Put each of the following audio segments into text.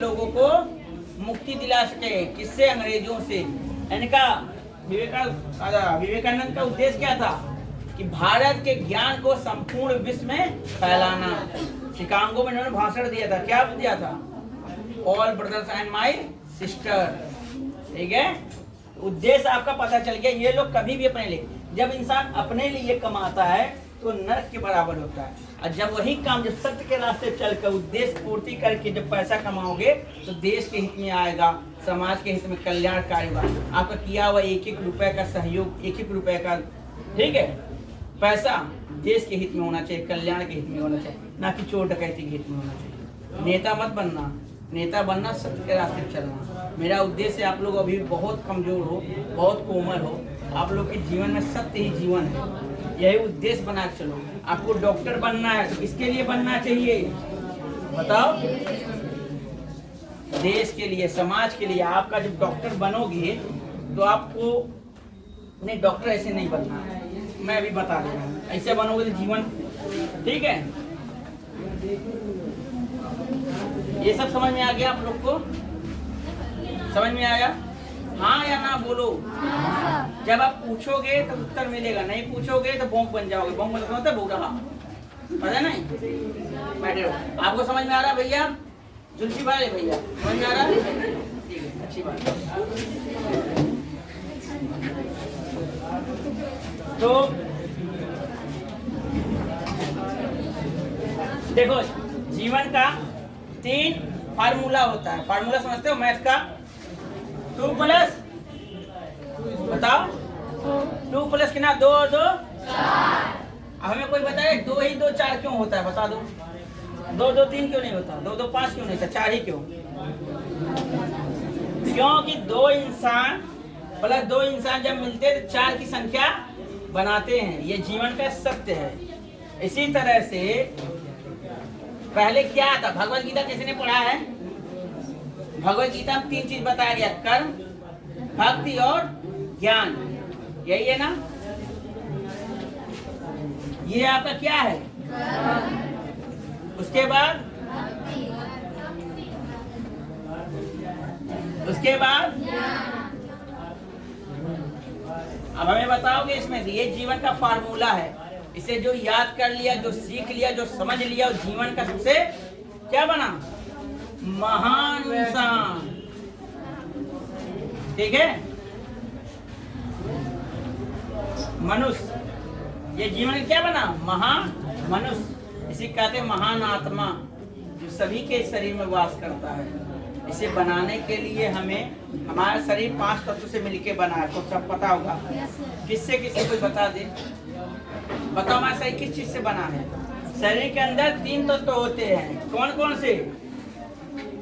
लोगों को मुक्ति दिला सके। किससे? अंग्रेजों से। इनका विवेकानंद का उद्देश्य क्या था कि भारत के ज्ञान को संपूर्ण विश्व में फैलाना। शिकागो में इन्होंने भाषण दिया था। क्या दिया था? All brothers and my sister. ठीक है, उद्देश्य आपका पता चल गया। ये लोग कभी भी अपने लिए, जब इंसान अपने लिए कमाता है तो नरक के बराबर होता है, और जब वही काम जब सत्य के रास्ते चलकर उद्देश्य पूर्ति करके जब पैसा कमाओगे तो देश के हित में आएगा, समाज के हित में कल्याणकारी होगा। आपका किया हुआ एक एक रुपए का सहयोग, एक एक रुपए का, ठीक है, पैसा देश के हित में होना चाहिए, कल्याण के हित में होना चाहिए, ना कि चोर डकैती के हित में होना चाहिए। नेता मत बनना, नेता बनना सत्य के रास्ते पर चलना। मेरा उद्देश्य आप लोग अभी बहुत कमजोर हो, बहुत कोमल हो, आप लोग के जीवन में सत्य ही जीवन है, यही उद्देश्य बना के चलो। आपको डॉक्टर बनना है तो किसके लिए बनना चाहिए बताओ? देश के लिए, समाज के लिए। आपका जब डॉक्टर बनोगे तो आपको नहीं, डॉक्टर ऐसे नहीं बनना, मैं अभी बता दे रहा हूँ। ऐसे बनोगे तो जीवन, ठीक है। ये सब समझ में आ गया आप लोग को? समझ में आया? हाँ या ना बोलो। जब आप पूछोगे तो उत्तर मिलेगा, नहीं पूछोगे तो बोंग बन जाओगे। बोंग मतलब होता है बोल रहा, पता नहीं? बैठे रहो। आपको समझ में आ रहा भैया? जुल्फी भाई भैया समझ में आ रहा? ठीक है, अच्छी बात। तो देखो, जीवन का 3 फार्मूला होता है। फार्मूला समझते हो मैथ का? 2 प्लस, बताओ 2 प्लस कितना? 2 और 2 4। अब हमें कोई बताए 2 ही 2 4 क्यों होता है? बता दो। 2 2 3 क्यों नहीं होता? 2 2 5 क्यों नहीं होता? 4 ही क्यों? क्योंकि 2 इंसान प्लस 2 इंसान जब मिलते हैं तो 4 की संख्या बनाते हैं। ये जीवन का सत्य है। इसी तरह से पहले क्या था? भगवत गीता किसी ने पढ़ा है? भगवत गीता में 3 चीज बताया गया, कर्म, भक्ति और ज्ञान। यही है ना? ये आपका क्या है? उसके बाद अब हमें बताओगे इसमें से, ये जीवन का फार्मूला है। इसे जो याद कर लिया, जो सीख लिया, जो समझ लिया, और जीवन का सबसे क्या बना? महान इंसान। ठीक है, मनुष्य। ये जीवन क्या बना? महान मनुष्य। इसी कहते महान आत्मा, जो सभी के शरीर में वास करता है। इसे बनाने के लिए हमें, हमारा शरीर 5 तत्व से मिलके बना है, तो सब पता होगा। किससे कोई बता दे, बताओ हमारा शरीर किस चीज से बना है? शरीर के अंदर 3 तत्व होते हैं। कौन कौन से?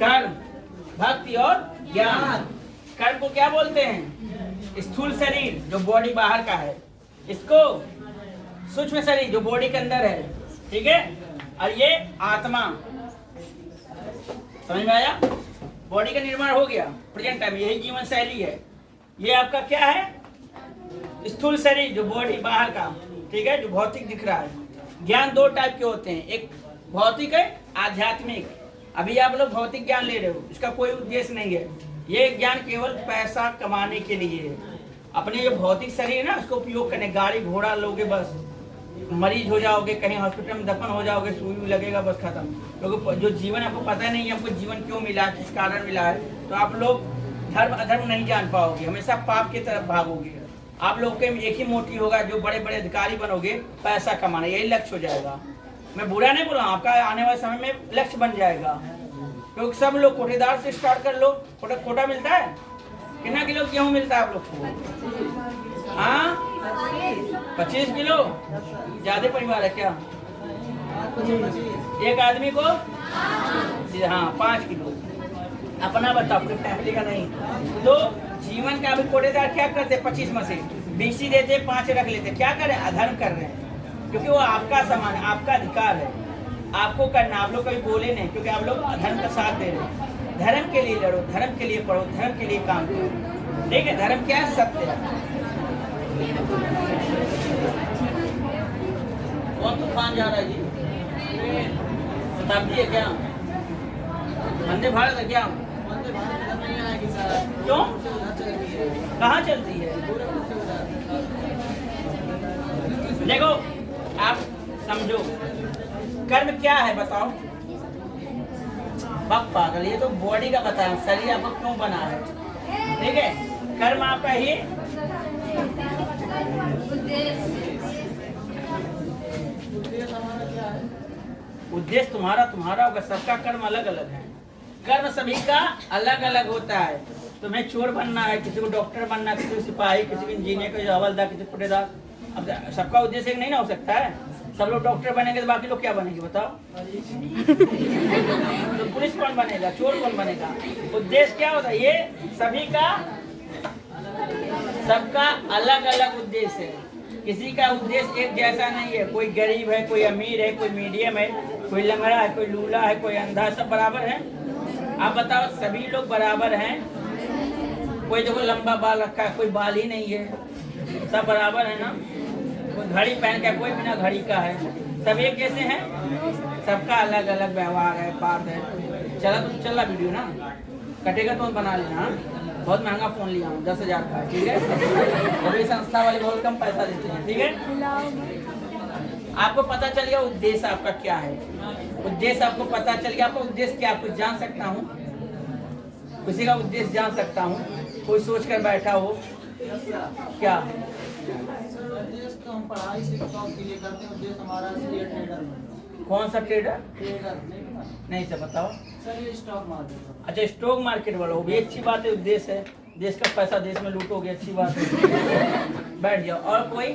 कर्म, भक्ति और ज्ञान। कर्म को क्या बोलते हैं? स्थूल शरीर, जो बॉडी बाहर का है। इसको सूक्ष्म शरीर, जो बॉडी के अंदर है। ठीक है, और ये आत्मा। समझ में आया? बॉडी का निर्माण हो गया प्रेजेंट टाइम, यही जीवन शैली है। ये आपका क्या है? स्थूल शरीर, जो बॉडी बाहर का, ठीक है, जो भौतिक दिख रहा है। ज्ञान 2 टाइप के होते हैं, एक भौतिक है, आध्यात्मिक। अभी आप लोग भौतिक ज्ञान ले रहे हो, इसका कोई उद्देश्य नहीं है। ये ज्ञान केवल पैसा कमाने के लिए है। अपने जो भौतिक शरीर है ना, उसको उपयोग करने, गाड़ी घोड़ा लोगे बस, मरीज हो जाओगे, कहीं हॉस्पिटल में दफन हो जाओगे, सुई लगेगा, बस खत्म। क्योंकि जो जीवन आपको पता नहीं है, हमको जीवन क्यों मिला, किस कारण मिला है, तो आप लोग धर्म अधर्म नहीं जान पाओगे, हमेशा पाप की तरफ भागोगे। आप लोग के एक ही मोटिव होगा, जो बड़े बड़े अधिकारी बनोगे, पैसा कमाना, यही लक्ष्य हो जाएगा। मैं बुरा नहीं बोल रहा हूँ, आपका आने वाले समय में लक्ष्य बन जाएगा। क्योंकि सब लोग कोठेदार से स्टार्ट कर लो। कोटा मिलता है? कितना किलो गेहूँ मिलता है आप लोग को? हाँ, 25 किलो। ज्यादा परिवार है क्या? एक आदमी को हाँ 5 किलो। अपना बताओ, अपनी फैमिली का नहीं। तो जीवन का अभी कोटेदार क्या करते? 25 में से 20 देते, 5 रख लेते। क्या कर रहे हैं? अधर्म कर रहे हैं, क्योंकि वो आपका सामान, आपका अधिकार है, आपको करना। आप लोग कभी बोले नहीं, क्योंकि आप लोग अधर्म का साथ दे रहे हैं। धर्म के लिए लड़ो, धर्म के लिए पढ़ो, धर्म के लिए काम करो। ठीक है, धर्म क्या है? सत्य है। कौन तूफान जा रहा है जी? शताब्दी है क्या? वंदे भारत है क्या? क्यों? कहाँ चलती है? देखो आप समझो, कर्म क्या है बताओ? बक पागल, ये तो बॉडी का बताया, शरीर आपको क्यों बना है, ठीक है? कर्म आपका ही उद्देश्य तुम्हारा होगा, सबका कर्म अलग अलग है। कर्म सभी का अलग अलग होता है। तुम्हें चोर बनना है, किसी को डॉक्टर बनना, किसी को सिपाही, किसी को इंजीनियर, किसी को हवलदार, किसी को फुटेदार। अब सबका उद्देश्य एक नहीं ना हो सकता है। सब लोग डॉक्टर बनेंगे तो बाकी लोग क्या बनेंगे बताओ? तो पुलिस कौन बनेगा, चोर कौन बनेगा? उद्देश्य क्या होता है? ये सभी का, सबका अलग अलग उद्देश्य है। किसी का उद्देश्य एक जैसा नहीं है। कोई गरीब है, कोई अमीर है, कोई मीडियम है, कोई लंगड़ा है, कोई लूला है, कोई अंधा, सब बराबर है? आप बताओ, सभी लोग बराबर हैं? कोई देखो लंबा बाल रखा है, कोई बाल ही नहीं है, सब बराबर है ना? कोई घड़ी पहन के, कोई बिना घड़ी का है, सब एक जैसे हैं? सबका अलग अलग व्यवहार है, बात है। चला तो चला वीडियो ना, कटेगा तो बना लेना। बहुत महंगा फोन लिया हूँ, 10,000 का, ठीक है? अभी संस्था वाले बहुत कम पैसा देते हैं, ठीक है? आपको पता चल गया उद्देश्य आपका क्या है? उद्देश्य आपको पता चल गया, आपका उद्देश्य क्या? आपको जान सकता हूँ, किसी का उद्देश्य जान सकता हूँ? कोई सोच कर बैठा हो क्या? तो हम पढ़ाई से शौक के लिए करते हैं। उद्देश्य हमारा ट्रेडर। कौन सा ट्रेडर? ट्रेडर नहीं सर, बताओ। सर ये स्टॉक मार्केट। अच्छा, स्टॉक मार्केट वाला, वो भी अच्छी बात है। उद्देश्य है देश का पैसा देश में लूटोगे, अच्छी बात है। बैठ जाओ। और कोई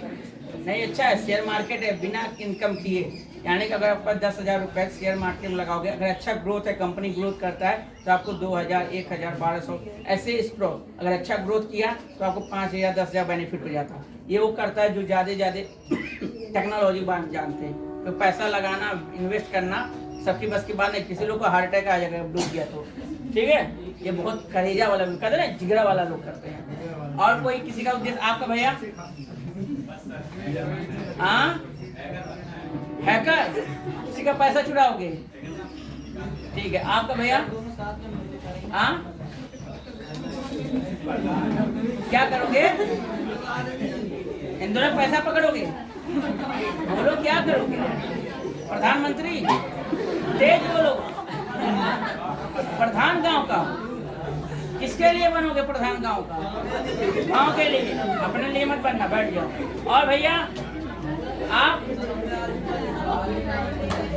नहीं? अच्छा है, शेयर मार्केट है, बिना इनकम किए, यानी कि अगर आपका 10,000 रुपये शेयर मार्केट में लगाओगे, अगर अच्छा ग्रोथ है, कंपनी ग्रोथ करता है तो आपको 2,000, 1,000, 1,200 ऐसे स्टॉक, अगर अच्छा ग्रोथ किया तो आपको 5,000, 10,000 बेनिफिट हो जाता है। ये वो करता है जो ज़्यादा टेक्नोलॉजी जानते हैं। तो पैसा लगाना, इन्वेस्ट करना सबकी बस की बात नहीं। किसी लोग को हार्ट अटैक आ जाएगा डूब गया तो, ठीक है? ये बहुत कलेजा वाला लोग करते हैं, जिगरा वाला लोग करते हैं। और कोई किसी का उद्देश्य आपका भैया? हाँ, हैकर, किसी का पैसा चुराओगे, ठीक है? आपका भैया? हाँ, क्या करोगे? इन दोनों पैसा पकड़ोगे? बोलो क्या करोगे? प्रधानमंत्री? तेज बोलो। प्रधान गांव का? किसके लिए बनोगे प्रधान गांव का? गांव के लिए, अपने लिए मत बनना। बैठ जाओ। और भैया आप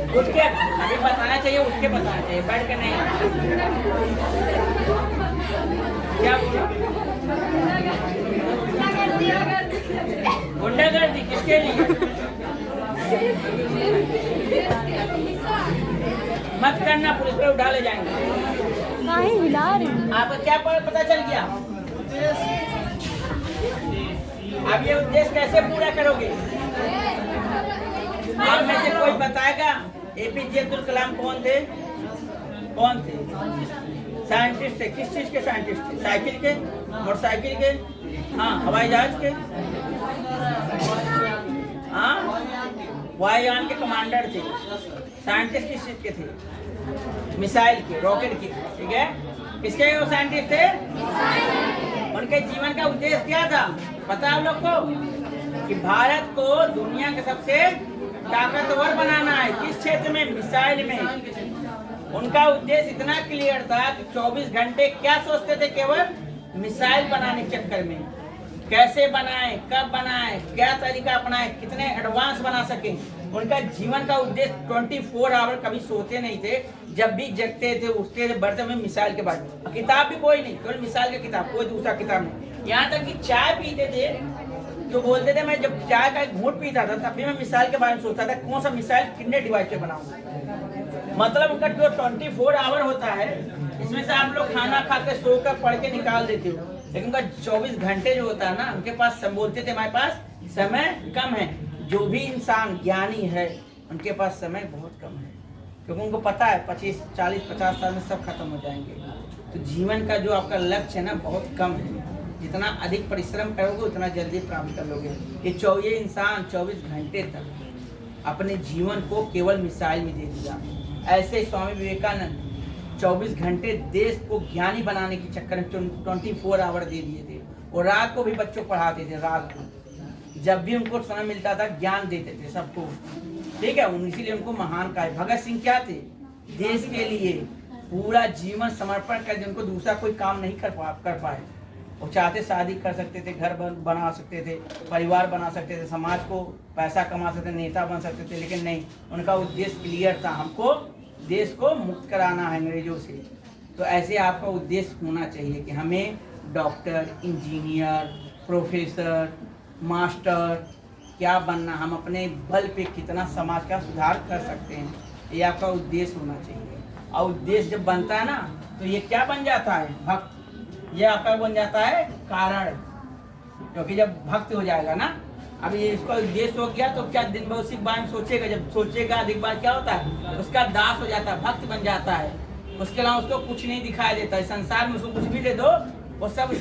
उठ के अभी बताना चाहिए, उठ के बताना चाहिए, बैठ के नहीं। क्या बोला? गुंडागर्दी किसके लिए? मत करना, पुलिस पे उठा ले जाएंगे। आपको क्या पता चल गया? अब ये उद्देश्य कैसे पूरा करोगे? आप में से कोई बताएगा एपीजे अब्दुल कलाम कौन थे? कौन थे? साइंटिस्ट थे। किस चीज के साइंटिस्ट थे? साइकिल के, मोटरसाइकिल के, हाँ, हवाई जहाज के, हाँ, वायुयान के कमांडर थे। साइंटिस्ट किस चीज के थे? मिसाइल के, रॉकेट के, ठीक है? किसके वो साइंटिस्ट थे? उनके जीवन का उद्देश्य क्या था पता है आप लोग को? कि भारत को दुनिया के सबसे ताकतवर बनाना है। किस क्षेत्र में? मिसाइल में। उनका उद्देश्य इतना क्लियर था कि 24 घंटे क्या सोचते थे? केवल मिसाइल बनाने के चक्कर में। कैसे बनाए, कब बनाए, क्या तरीका अपनाए, कितने एडवांस बना सके। उनका जीवन का उद्देश्य 24 आवर, कभी सोते नहीं थे। जब भी जगते थे, उठते थे, बढ़ते में मिसाइल के बाद। किताब भी कोई नहीं, केवल मिसाइल की किताब, कोई दूसरा किताब नहीं। यहाँ तक कि चाय पीते थे तो बोलते थे, मैं जब चाय का एक घूंट पीता था तब भी मैं मिसाइल के बारे में सोचता था, कौन सा मिसाइल कितने डिवाइस पे बनाऊं। मतलब उनका जो 24 आवर होता है, इसमें से आप लोग खाना खा के, सो कर, पढ़ के निकाल देते हो, लेकिन उनका 24 घंटे जो होता है ना, उनके पास बोलते थे हमारे पास समय कम है। जो भी इंसान ज्ञानी है उनके पास समय बहुत कम है, क्योंकि उनको पता है 25, 40, 50 साल में सब खत्म हो जाएंगे। तो जीवन का जो आपका लक्ष्य है ना, बहुत कम है। जितना अधिक परिश्रम करोगे उतना जल्दी प्राप्त कर लोगे। ये इंसान 24 घंटे तक अपने जीवन को केवल मिसाइल में दे दिया। ऐसे स्वामी विवेकानंद 24 घंटे देश को ज्ञानी बनाने के चक्कर में 24 आवर दे दिए थे। और रात को भी बच्चों को पढ़ाते थे, रात को जब भी उनको समय मिलता था ज्ञान देते थे सबको, ठीक है। इसीलिए उनको महान कहा। भगत सिंह क्या थे? देश के लिए पूरा जीवन समर्पण कर दिया, उनको दूसरा कोई काम नहीं कर पाए। वो चाहते शादी कर सकते थे, घर बना सकते थे, परिवार बना सकते थे, समाज को पैसा कमा सकते थे, नेता बन सकते थे, लेकिन नहीं, उनका उद्देश्य क्लियर था, हमको देश को मुक्त कराना है अंग्रेजों से। तो ऐसे आपका उद्देश्य होना चाहिए कि हमें डॉक्टर, इंजीनियर, प्रोफेसर, मास्टर क्या बनना, हम अपने बल पे कितना समाज का सुधार कर सकते हैं, ये आपका उद्देश्य होना चाहिए। और उद्देश्य जब बनता है ना तो ये क्या बन जाता है? भक्त। ये आपका बन जाता है कारण, क्योंकि जब भक्त हो जाएगा ना, अब ये इसका उद्देश्य हो गया तो क्या दिन भर उसी बारे में सोचेगा, जब सोचेगा अधिक बार क्या होता है, उसका दास हो जाता है, भक्त बन जाता है। उसके अलावा उसको कुछ नहीं दिखाई देता है, संसार में उसको कुछ भी दे दो वो सब उसके